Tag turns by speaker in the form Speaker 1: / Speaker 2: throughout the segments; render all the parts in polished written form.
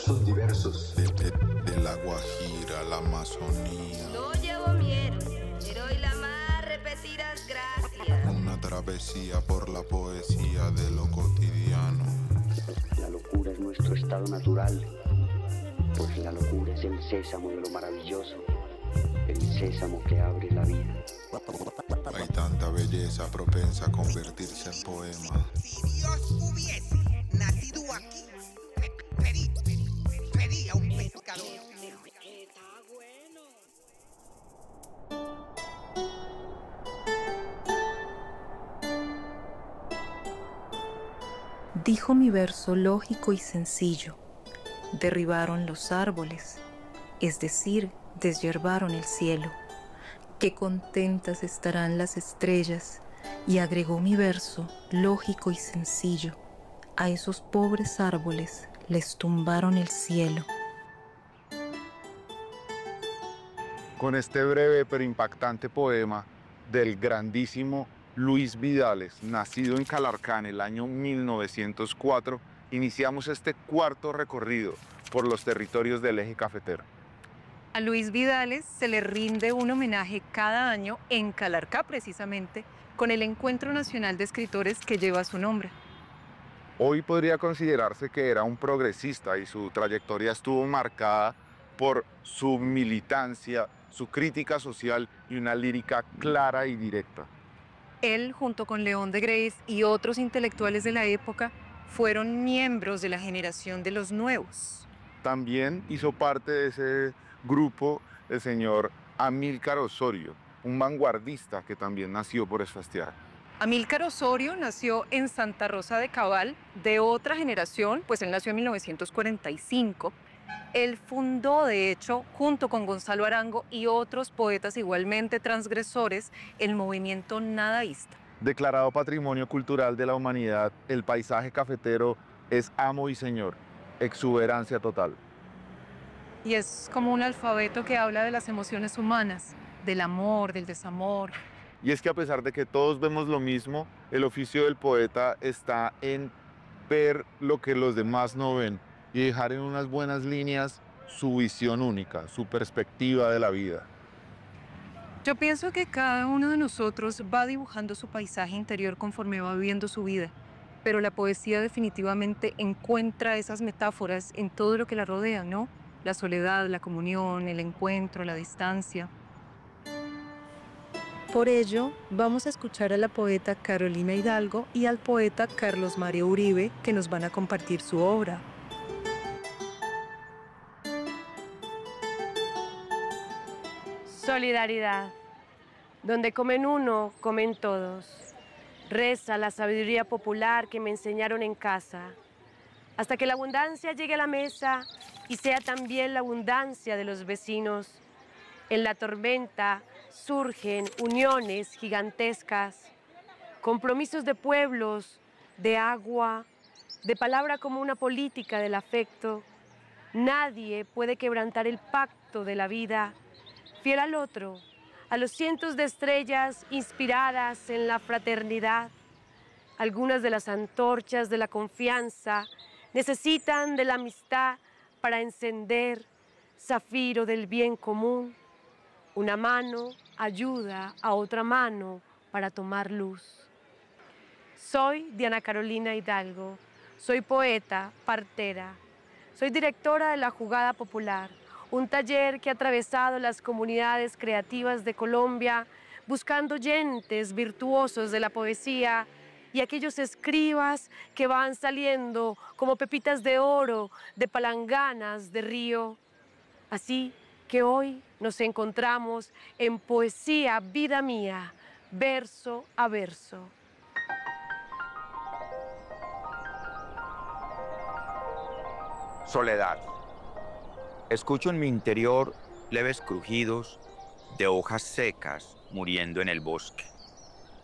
Speaker 1: versos diversos.
Speaker 2: De la Guajira, la Amazonía.
Speaker 3: No llevo miedo, pero hoy la más repetidas gracias.
Speaker 2: Una travesía por la poesía de lo cotidiano.
Speaker 4: La locura es nuestro estado natural, pues la locura es el sésamo de lo maravilloso, el sésamo que abre la vida.
Speaker 2: Hay tanta belleza propensa a convertirse en poema.
Speaker 5: Si Dios hubiese nacido aquí, sería un pescador.
Speaker 6: Dijo mi verso lógico y sencillo. Derribaron los árboles, es decir, deshiervaron el cielo. Qué contentas estarán las estrellas. Y agregó mi verso lógico y sencillo. A esos pobres árboles les tumbaron el cielo.
Speaker 7: Con este breve pero impactante poema del grandísimo Luis Vidales, nacido en Calarcá en el año 1904, iniciamos este cuarto recorrido por los territorios del eje cafetero.
Speaker 6: A Luis Vidales se le rinde un homenaje cada año en Calarcá, precisamente, con el Encuentro Nacional de Escritores que lleva su nombre.
Speaker 7: Hoy podría considerarse que era un progresista y su trayectoria estuvo marcada por su militancia, su crítica social y una lírica clara y directa.
Speaker 6: Él, junto con León de Greiz y otros intelectuales de la época, fueron miembros de la generación de los nuevos.
Speaker 7: También hizo parte de ese grupo el señor Amílcar Osorio, un vanguardista que también nació por esta tierra.
Speaker 6: Amílcar Osorio nació en Santa Rosa de Cabal, de otra generación, pues él nació en 1945. Él fundó, de hecho, junto con Gonzalo Arango y otros poetas igualmente transgresores, el movimiento nadaísta.
Speaker 7: Declarado Patrimonio Cultural de la Humanidad, el paisaje cafetero es amo y señor, exuberancia total.
Speaker 6: Y es como un alfabeto que habla de las emociones humanas, del amor, del desamor.
Speaker 7: Y es que a pesar de que todos vemos lo mismo, el oficio del poeta está en ver lo que los demás no ven y dejar en unas buenas líneas su visión única, su perspectiva de la vida.
Speaker 6: Yo pienso que cada uno de nosotros va dibujando su paisaje interior conforme va viviendo su vida, pero la poesía definitivamente encuentra esas metáforas en todo lo que la rodea, ¿no? La soledad, la comunión, el encuentro, la distancia. Por ello, vamos a escuchar a la poeta Carolina Hidalgo y al poeta Carlos Mario Uribe, que nos van a compartir su obra.
Speaker 8: Solidaridad. Donde comen uno, comen todos. Reza la sabiduría popular que me enseñaron en casa. Hasta que la abundancia llegue a la mesa y sea también la abundancia de los vecinos. En la tormenta surgen uniones gigantescas, compromisos de pueblos, de agua, de palabra como una política del afecto. Nadie puede quebrantar el pacto de la vida, fiel al otro, a los cientos de estrellas inspiradas en la fraternidad. Algunas de las antorchas de la confianza necesitan de la amistad para encender, zafiro del bien común. Una mano ayuda a otra mano para tomar luz. Soy Diana Carolina Hidalgo, soy poeta, partera. Soy directora de La Jugada Popular, un taller que ha atravesado las comunidades creativas de Colombia, buscando oyentes virtuosos de la poesía y aquellos escribas que van saliendo como pepitas de oro, de palanganas de río. Así que hoy nos encontramos en Poesía Vida Mía, verso a verso.
Speaker 9: Soledad. Escucho en mi interior leves crujidos de hojas secas muriendo en el bosque.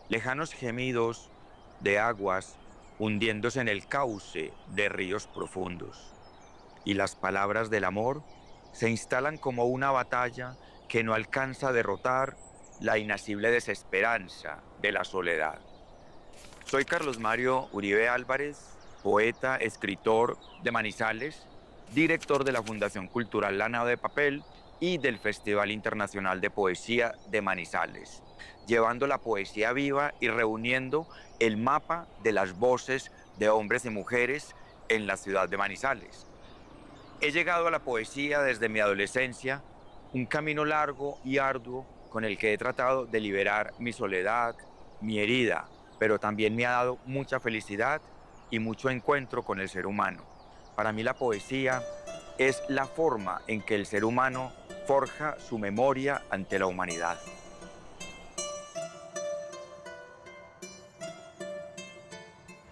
Speaker 9: Lejanos gemidos de aguas hundiéndose en el cauce de ríos profundos. Y las palabras del amor se instalan como una batalla que no alcanza a derrotar la inasible desesperanza de la soledad. Soy Carlos Mario Uribe Álvarez, poeta, escritor de Manizales, director de la Fundación Cultural La Nave de Papel y del Festival Internacional de Poesía de Manizales, llevando la poesía viva y reuniendo el mapa de las voces de hombres y mujeres en la ciudad de Manizales. He llegado a la poesía desde mi adolescencia, un camino largo y arduo con el que he tratado de liberar mi soledad, mi herida, pero también me ha dado mucha felicidad y mucho encuentro con el ser humano. Para mí la poesía es la forma en que el ser humano forja su memoria ante la humanidad.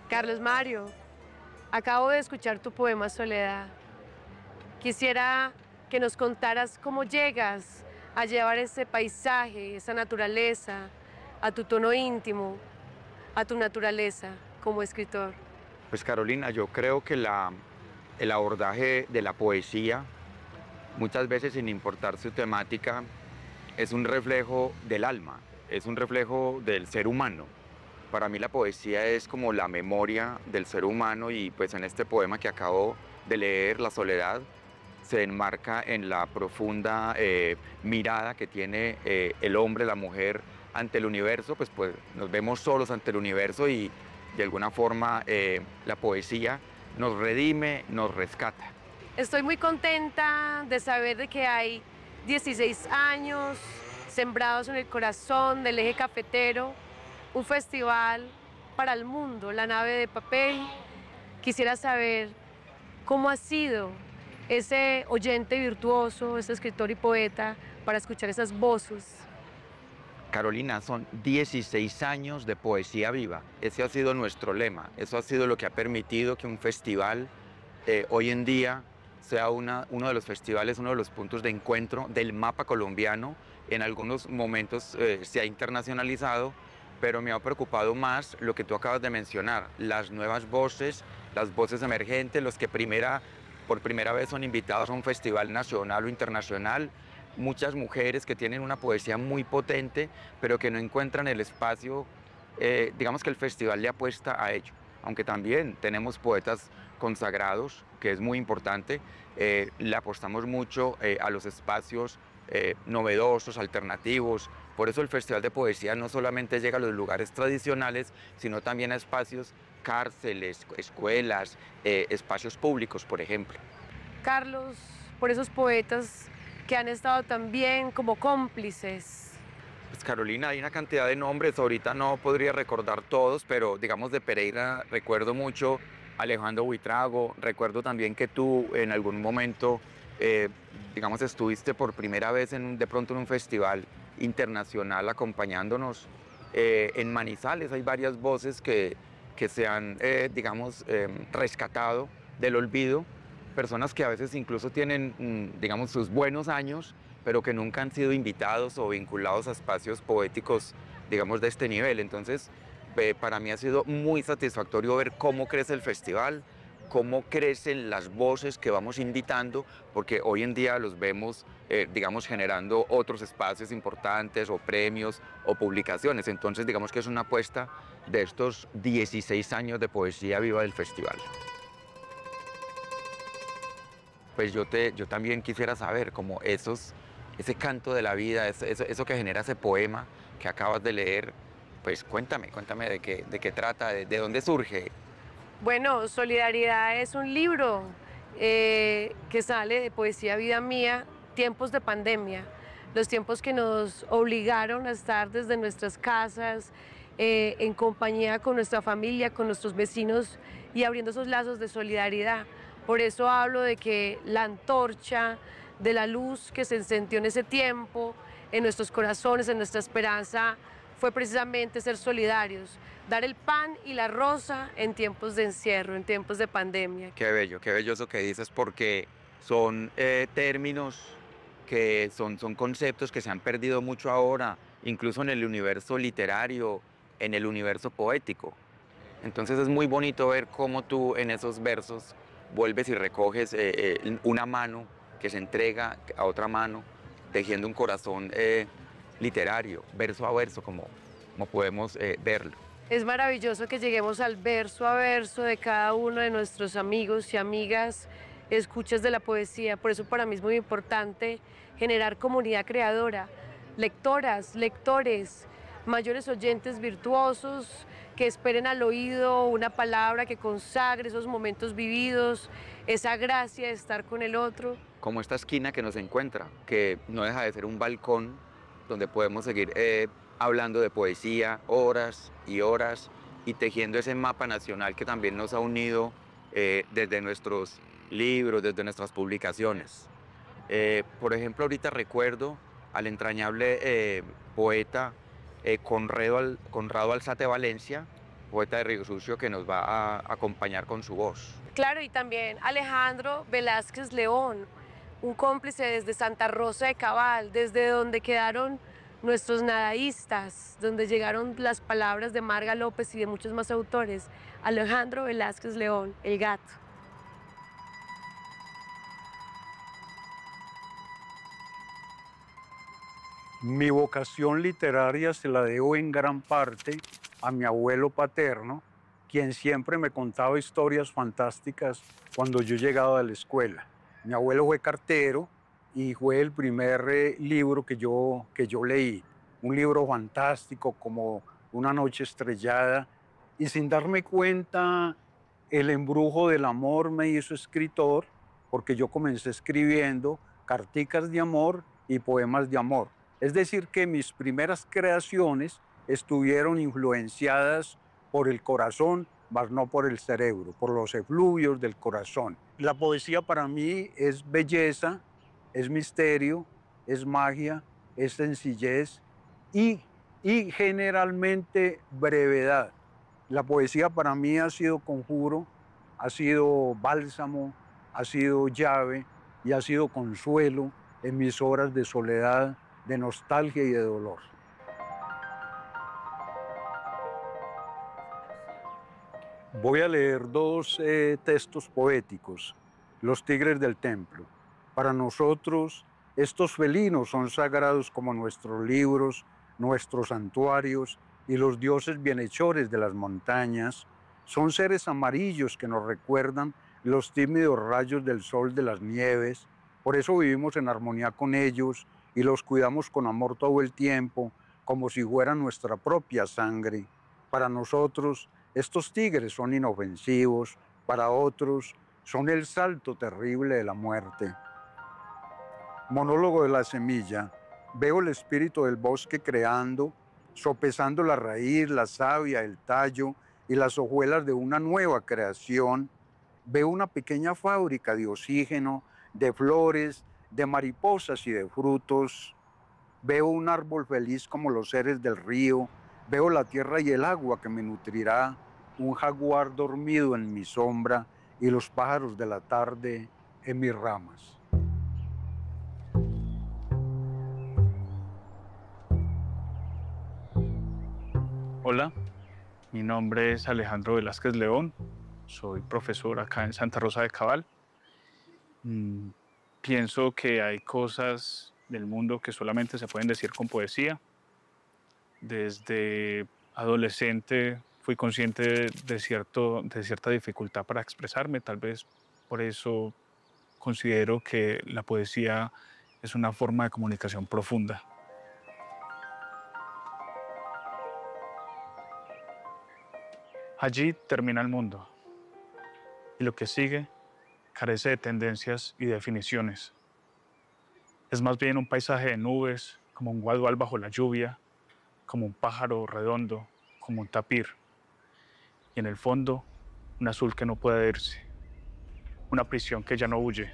Speaker 8: Carlos Mario, acabo de escuchar tu poema Soledad. Quisiera que nos contaras cómo llegas a llevar ese paisaje, esa naturaleza, a tu tono íntimo, a tu naturaleza como escritor.
Speaker 9: Pues Carolina, yo creo que el abordaje de la poesía, muchas veces sin importar su temática, es un reflejo del alma, es un reflejo del ser humano. Para mí la poesía es como la memoria del ser humano y pues en este poema que acabo de leer, La Soledad, se enmarca en la profunda mirada que tiene el hombre, la mujer ante el universo, pues nos vemos solos ante el universo y de alguna forma la poesía nos redime, nos rescata.
Speaker 8: Estoy muy contenta de saber de que hay 16 años sembrados en el corazón del eje cafetero, un festival para el mundo, La Nave de Papel. Quisiera saber cómo ha sido ese oyente virtuoso, ese escritor y poeta, para escuchar esas voces.
Speaker 9: Carolina, son 16 años de poesía viva. Ese ha sido nuestro lema. Eso ha sido lo que ha permitido que un festival hoy en día sea uno de los festivales, uno de los puntos de encuentro del mapa colombiano. En algunos momentos se ha internacionalizado, pero me ha preocupado más lo que tú acabas de mencionar, las nuevas voces, las voces emergentes, los que por primera vez son invitados a un festival nacional o internacional, muchas mujeres que tienen una poesía muy potente, pero que no encuentran el espacio, digamos que el festival le apuesta a ello, aunque también tenemos poetas consagrados, que es muy importante, le apostamos mucho a los espacios novedosos, alternativos. Por eso el Festival de Poesía no solamente llega a los lugares tradicionales, sino también a espacios, cárceles, escuelas, espacios públicos, por ejemplo.
Speaker 8: Carlos, por esos poetas que han estado también como cómplices.
Speaker 9: Pues Carolina, hay una cantidad de nombres, ahorita no podría recordar todos, pero digamos de Pereira recuerdo mucho a Alejandro Buitrago, recuerdo también que tú en algún momento, digamos, estuviste por primera vez de pronto en un festival internacional acompañándonos. En Manizales hay varias voces que se han, digamos, rescatado del olvido, personas que a veces incluso tienen, digamos, sus buenos años, pero que nunca han sido invitados o vinculados a espacios poéticos, digamos, de este nivel. Entonces, para mí ha sido muy satisfactorio ver cómo crece el festival, cómo crecen las voces que vamos invitando, porque hoy en día los vemos, digamos, generando otros espacios importantes o premios o publicaciones. Entonces, digamos que es una apuesta de estos 16 años de poesía viva del festival. Pues yo también quisiera saber como ese canto de la vida, eso que genera ese poema que acabas de leer, pues cuéntame de qué trata, de dónde surge.
Speaker 8: Bueno, Solidaridad es un libro que sale de Poesía Vida Mía, tiempos de pandemia, los tiempos que nos obligaron a estar desde nuestras casas, en compañía con nuestra familia, con nuestros vecinos y abriendo esos lazos de solidaridad. Por eso hablo de que la antorcha de la luz que se encendió en ese tiempo, en nuestros corazones, en nuestra esperanza, fue precisamente ser solidarios, dar el pan y la rosa en tiempos de encierro, en tiempos de pandemia.
Speaker 9: Qué bello eso que dices, porque son términos que son conceptos que se han perdido mucho ahora, incluso en el universo literario, en el universo poético. Entonces es muy bonito ver cómo tú en esos versos vuelves y recoges una mano que se entrega a otra mano, tejiendo un corazón literario, verso a verso, como podemos verlo.
Speaker 8: Es maravilloso que lleguemos al verso a verso de cada uno de nuestros amigos y amigas escuchas de la poesía. Por eso para mí es muy importante generar comunidad creadora, lectoras, lectores, mayores oyentes virtuosos que esperen al oído una palabra que consagre esos momentos vividos, esa gracia de estar con el otro.
Speaker 9: Como esta esquina que nos encuentra, que no deja de ser un balcón donde podemos seguir hablando de poesía horas y horas y tejiendo ese mapa nacional que también nos ha unido desde nuestros libros, desde nuestras publicaciones. Por ejemplo, ahorita recuerdo al entrañable poeta Conrado Alzate Valencia, poeta de Río Sucio, que nos va a acompañar con su voz.
Speaker 8: Claro, y también Alejandro Velázquez León, un cómplice desde Santa Rosa de Cabal, desde donde quedaron nuestros nadaístas, donde llegaron las palabras de Marga López y de muchos más autores. Alejandro Velázquez León, El Gato.
Speaker 1: Mi vocación literaria se la debo en gran parte a mi abuelo paterno, quien siempre me contaba historias fantásticas cuando yo llegaba a la escuela. Mi abuelo fue cartero y fue el primer libro que yo leí. Un libro fantástico como Una noche estrellada. Y sin darme cuenta, el embrujo del amor me hizo escritor, porque yo comencé escribiendo carticas de amor y poemas de amor. Es decir, que mis primeras creaciones estuvieron influenciadas por el corazón, mas no por el cerebro, por los efluvios del corazón. La poesía para mí es belleza, es misterio, es magia, es sencillez y generalmente brevedad. La poesía para mí ha sido conjuro, ha sido bálsamo, ha sido llave y ha sido consuelo en mis horas de soledad, de nostalgia y de dolor. Voy a leer dos textos poéticos, Los tigres del templo. Para nosotros, estos felinos son sagrados como nuestros libros, nuestros santuarios y los dioses bienhechores de las montañas. Son seres amarillos que nos recuerdan los tímidos rayos del sol de las nieves. Por eso vivimos en armonía con ellos y los cuidamos con amor todo el tiempo, como si fueran nuestra propia sangre. Para nosotros, estos tigres son inofensivos, para otros, son el salto terrible de la muerte. Monólogo de la semilla. Veo el espíritu del bosque creando, sopesando la raíz, la savia, el tallo y las hojuelas de una nueva creación. Veo una pequeña fábrica de oxígeno, de flores, de mariposas y de frutos. Veo un árbol feliz como los seres del río. Veo la tierra y el agua que me nutrirá, un jaguar dormido en mi sombra y los pájaros de la tarde en mis ramas.
Speaker 10: Hola, mi nombre es Alejandro Velázquez León, soy profesor acá en Santa Rosa de Cabal. Pienso que hay cosas del mundo que solamente se pueden decir con poesía. Desde adolescente fui consciente de cierta dificultad para expresarme, tal vez por eso considero que la poesía es una forma de comunicación profunda. Allí termina el mundo y lo que sigue carece de tendencias y definiciones. Es más bien un paisaje de nubes, como un guadual bajo la lluvia, como un pájaro redondo, como un tapir. Y en el fondo, un azul que no puede irse, una prisión que ya no huye,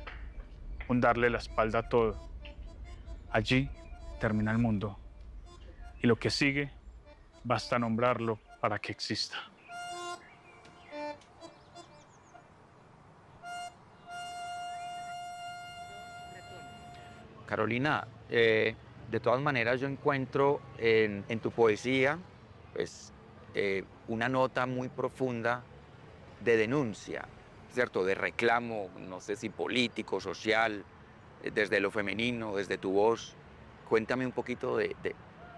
Speaker 10: un darle la espalda a todo. Allí termina el mundo y lo que sigue, basta nombrarlo para que exista.
Speaker 9: Carolina, de todas maneras yo encuentro en tu poesía pues, una nota muy profunda de denuncia, ¿cierto? De reclamo, no sé si político, social, desde lo femenino, desde tu voz. Cuéntame un poquito de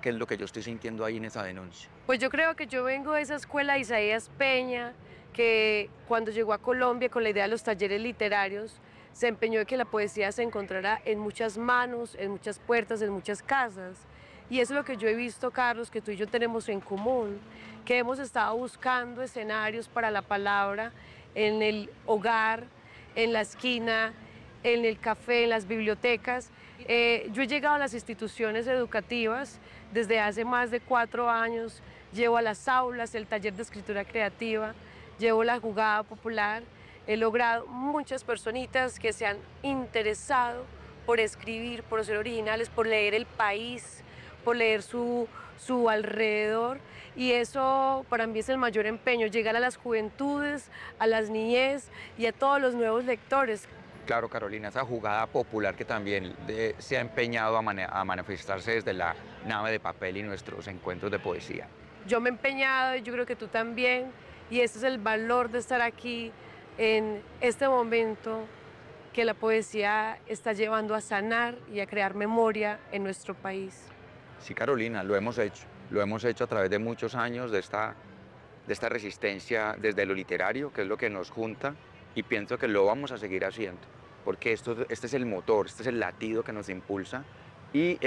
Speaker 9: qué es lo que yo estoy sintiendo ahí en esa denuncia.
Speaker 8: Pues yo creo que yo vengo de esa escuela de Isaías Peña, que cuando llegó a Colombia con la idea de los talleres literarios, se empeñó en que la poesía se encontrara en muchas manos, en muchas puertas, en muchas casas. Y eso es lo que yo he visto, Carlos, que tú y yo tenemos en común, que hemos estado buscando escenarios para la palabra en el hogar, en la esquina, en el café, en las bibliotecas. Yo he llegado a las instituciones educativas desde hace más de 4 años, llevo a las aulas el taller de escritura creativa, llevo la jugada popular, he logrado muchas personitas que se han interesado por escribir, por ser originales, por leer el país, por leer su alrededor, y eso para mí es el mayor empeño, llegar a las juventudes, a las niñez y a todos los nuevos lectores.
Speaker 9: Claro, Carolina, esa jugada popular que también se ha empeñado a manifestarse desde la nave de papel y nuestros encuentros de poesía.
Speaker 8: Yo me he empeñado y yo creo que tú también, y ese es el valor de estar aquí en este momento que la poesía está llevando a sanar y a crear memoria en nuestro país.
Speaker 9: Sí, Carolina, lo hemos hecho a través de muchos años de esta resistencia desde lo literario, que es lo que nos junta, y pienso que lo vamos a seguir haciendo, porque este es el motor, este es el latido que nos impulsa, y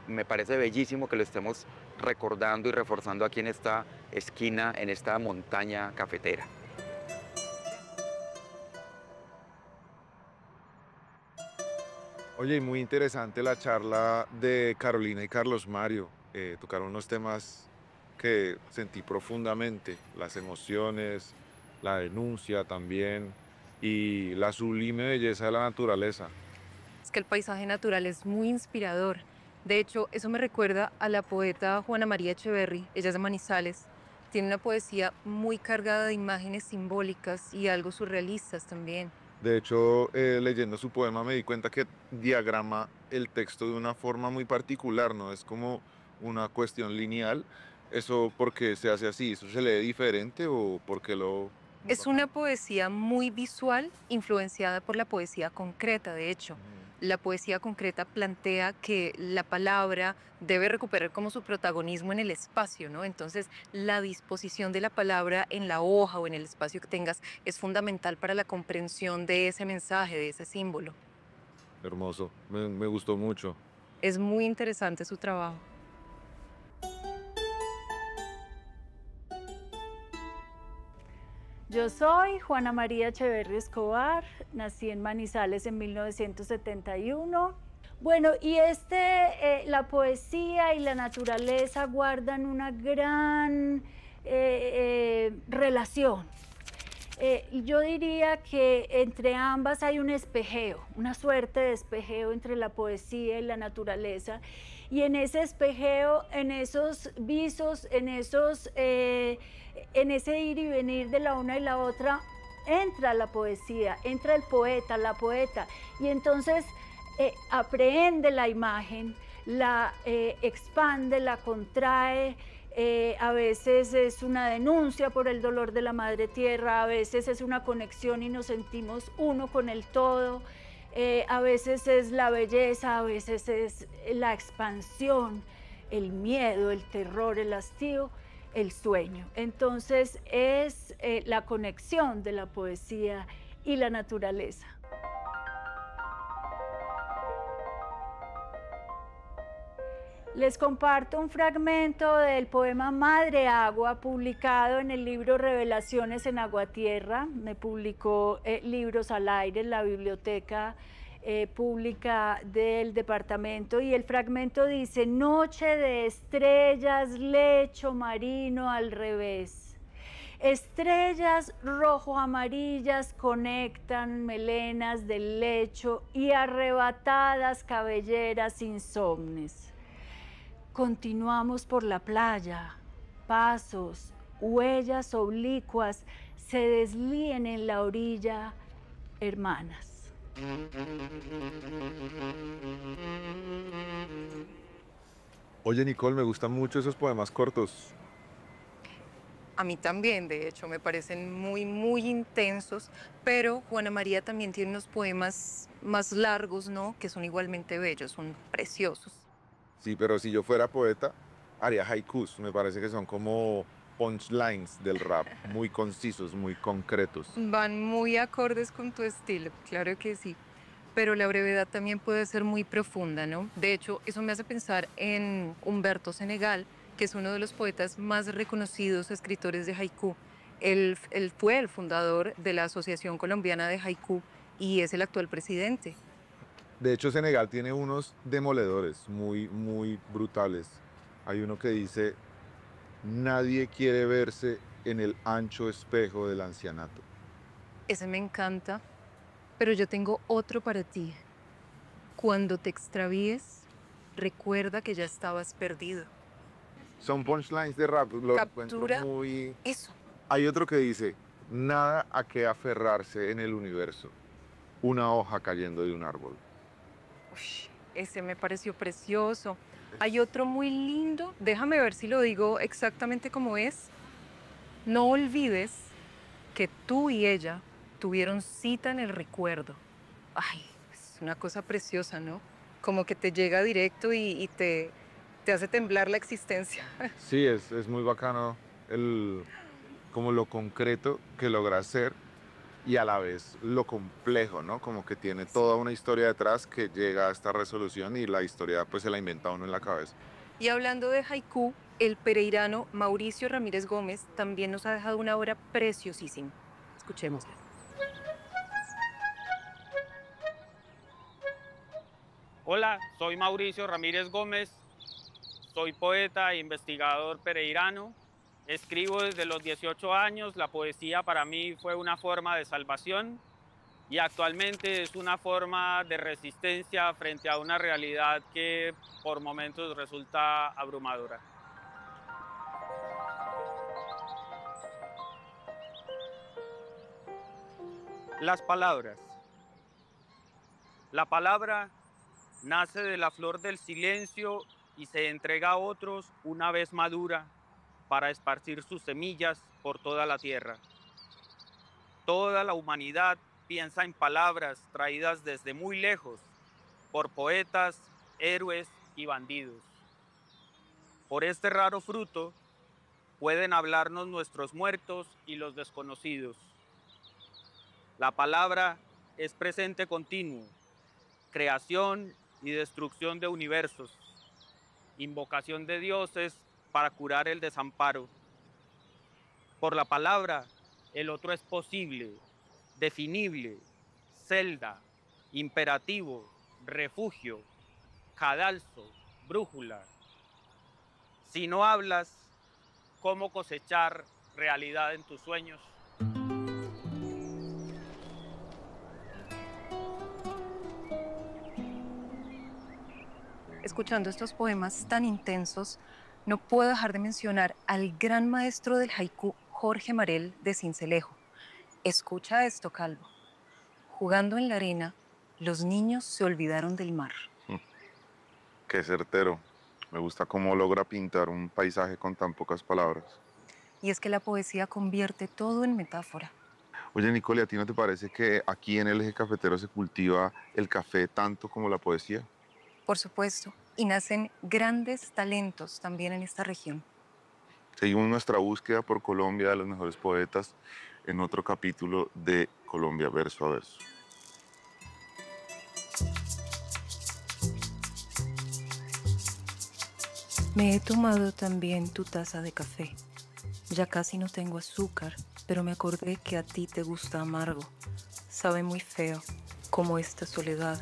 Speaker 9: me parece bellísimo que lo estemos recordando y reforzando aquí en esta esquina, en esta montaña cafetera.
Speaker 7: Oye, y muy interesante la charla de Carolina y Carlos Mario. Tocaron unos temas que sentí profundamente, las emociones, la denuncia también y la sublime belleza de la naturaleza.
Speaker 6: Es que el paisaje natural es muy inspirador. De hecho, eso me recuerda a la poeta Juana María Echeverry, ella es de Manizales. Tiene una poesía muy cargada de imágenes simbólicas y algo surrealistas también.
Speaker 7: De hecho, leyendo su poema me di cuenta que diagrama el texto de una forma muy particular, ¿no? Es como una cuestión lineal. ¿Eso por qué se hace así? ¿Eso se lee diferente o por qué lo...?
Speaker 6: Es una poesía muy visual, influenciada por la poesía concreta, de hecho. La poesía concreta plantea que la palabra debe recuperar como su protagonismo en el espacio, ¿no? Entonces, la disposición de la palabra en la hoja o en el espacio que tengas es fundamental para la comprensión de ese mensaje, de ese símbolo.
Speaker 7: Hermoso, me gustó mucho.
Speaker 6: Es muy interesante su trabajo.
Speaker 11: Yo soy Juana María Echeverry Escobar, nací en Manizales en 1971. Bueno, y la poesía y la naturaleza guardan una gran relación. Yo diría que entre ambas hay un espejeo, una suerte de espejeo entre la poesía y la naturaleza. Y en ese espejeo, en esos visos, en ese ir y venir de la una y la otra, entra la poesía, entra el poeta, la poeta, y entonces aprehende la imagen, la expande, la contrae. A veces es una denuncia por el dolor de la madre tierra, a veces es una conexión y nos sentimos uno con el todo. A veces es la belleza, a veces es la expansión, el miedo, el terror, el hastío, el sueño. Entonces es la conexión de la poesía y la naturaleza. Les comparto un fragmento del poema Madre Agua, publicado en el libro Revelaciones en Agua Tierra. Me publicó Libros al Aire en la biblioteca pública del departamento, y el fragmento dice: noche de estrellas, lecho marino al revés. Estrellas rojo-amarillas conectan melenas del lecho y arrebatadas cabelleras insomnes. Continuamos por la playa, pasos, huellas oblicuas se deslíen en la orilla, hermanas.
Speaker 7: Oye, Nicole, me gustan mucho esos poemas cortos.
Speaker 6: A mí también, de hecho, me parecen muy, muy intensos, pero Juana María también tiene unos poemas más largos, ¿no? Que son igualmente bellos, son preciosos.
Speaker 7: Sí, pero si yo fuera poeta, haría haikus. Me parece que son como punchlines del rap, muy concisos, muy concretos.
Speaker 6: Van muy acordes con tu estilo, claro que sí. pero la brevedad también puede ser muy profunda, ¿no? De hecho, eso me hace pensar en Humberto Senegal, que es uno de los poetas más reconocidos escritores de haiku. Él fue el fundador de la Asociación Colombiana de Haiku y es el actual presidente.
Speaker 7: De hecho, Senegal tiene unos demoledores muy, muy brutales. Hay uno que dice, nadie quiere verse en el ancho espejo del ancianato.
Speaker 6: Ese me encanta, pero yo tengo otro para ti. Cuando te extravíes, recuerda que ya estabas perdido.
Speaker 7: Son punchlines de rap, lo
Speaker 6: Captura
Speaker 7: encuentro muy...
Speaker 6: eso.
Speaker 7: Hay otro que dice, nada a qué aferrarse en el universo, una hoja cayendo de un árbol.
Speaker 6: Uy, ese me pareció precioso. Hay otro muy lindo, déjame ver si lo digo exactamente como es. No olvides que tú y ella tuvieron cita en el recuerdo. Ay, es una cosa preciosa, ¿no? Como que te llega directo y te hace temblar la existencia.
Speaker 7: Sí, es muy bacano como lo concreto que logra hacer y a la vez lo complejo, ¿no? Como que tiene toda una historia detrás que llega a esta resolución y la historia pues se la inventa uno en la cabeza.
Speaker 6: Y hablando de haiku, el pereirano Mauricio Ramírez Gómez también nos ha dejado una obra preciosísima. Escuchémosla.
Speaker 12: Hola, soy Mauricio Ramírez Gómez, soy poeta e investigador pereirano. Escribo desde los 18 años, la poesía para mí fue una forma de salvación y actualmente es una forma de resistencia frente a una realidad que por momentos resulta abrumadora. Las palabras. La palabra nace de la flor del silencio y se entrega a otros una vez madura para esparcir sus semillas por toda la tierra. Toda la humanidad piensa en palabras traídas desde muy lejos por poetas, héroes y bandidos. Por este raro fruto pueden hablarnos nuestros muertos y los desconocidos. La palabra es presente continuo, creación y destrucción de universos, invocación de dioses para curar el desamparo. Por la palabra, el otro es posible, definible, celda, imperativo, refugio, cadalso, brújula. Si no hablas, ¿cómo cosechar realidad en tus sueños?
Speaker 6: Escuchando estos poemas tan intensos, no puedo dejar de mencionar al gran maestro del haiku, Jorge Marel de Sincelejo. Escucha esto, Calvo. Jugando en la arena, los niños se olvidaron del mar.
Speaker 7: Qué certero. Me gusta cómo logra pintar un paisaje con tan pocas palabras.
Speaker 6: Y es que la poesía convierte todo en metáfora.
Speaker 7: Oye, Nicole, ¿a ti no te parece que aquí en el eje cafetero se cultiva el café tanto como la poesía?
Speaker 6: Por supuesto, y nacen grandes talentos también en esta región.
Speaker 7: Seguimos nuestra búsqueda por Colombia de los mejores poetas en otro capítulo de Colombia Verso a Verso.
Speaker 6: Me he tomado también tu taza de café. Ya casi no tengo azúcar, pero me acordé que a ti te gusta amargo. Sabe muy feo, como esta soledad,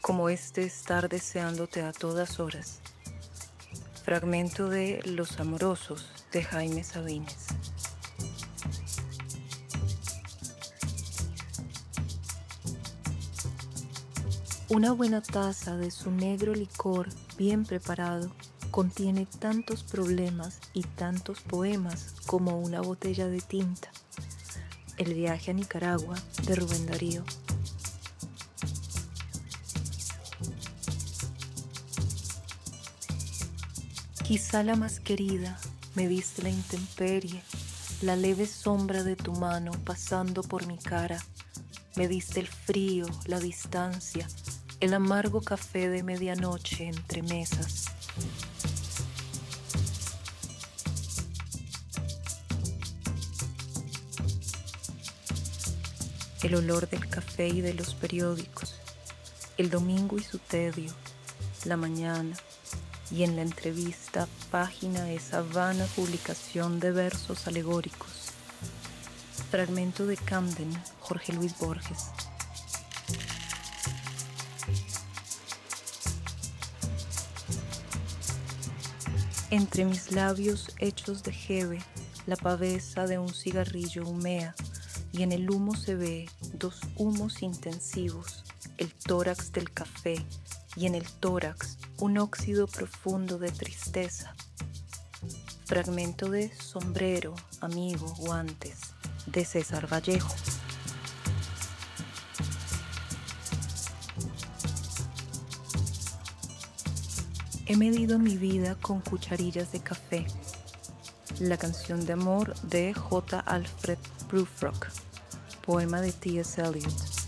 Speaker 6: como este estar deseándote a todas horas. Fragmento de Los Amorosos, de Jaime Sabines. Una buena taza de su negro licor bien preparado contiene tantos problemas y tantos poemas como una botella de tinta. El viaje a Nicaragua, de Rubén Darío. Quizá la más querida, me viste la intemperie, la leve sombra de tu mano pasando por mi cara. Me diste el frío, la distancia, el amargo café de medianoche entre mesas. El olor del café y de los periódicos, el domingo y su tedio, la mañana, y en la entrevista página esa vana publicación de versos alegóricos. Fragmento de Camden, Jorge Luis Borges. Entre mis labios hechos de jeve, la pavesa de un cigarrillo humea, y en el humo se ve dos humos intensivos, el tórax del café, y en el tórax un óxido profundo de tristeza. Fragmento de Sombrero, amigo, guantes, de César Vallejo. He medido mi vida con cucharillas de café. La canción de amor de J. Alfred Prufrock, poema de T.S. Eliot.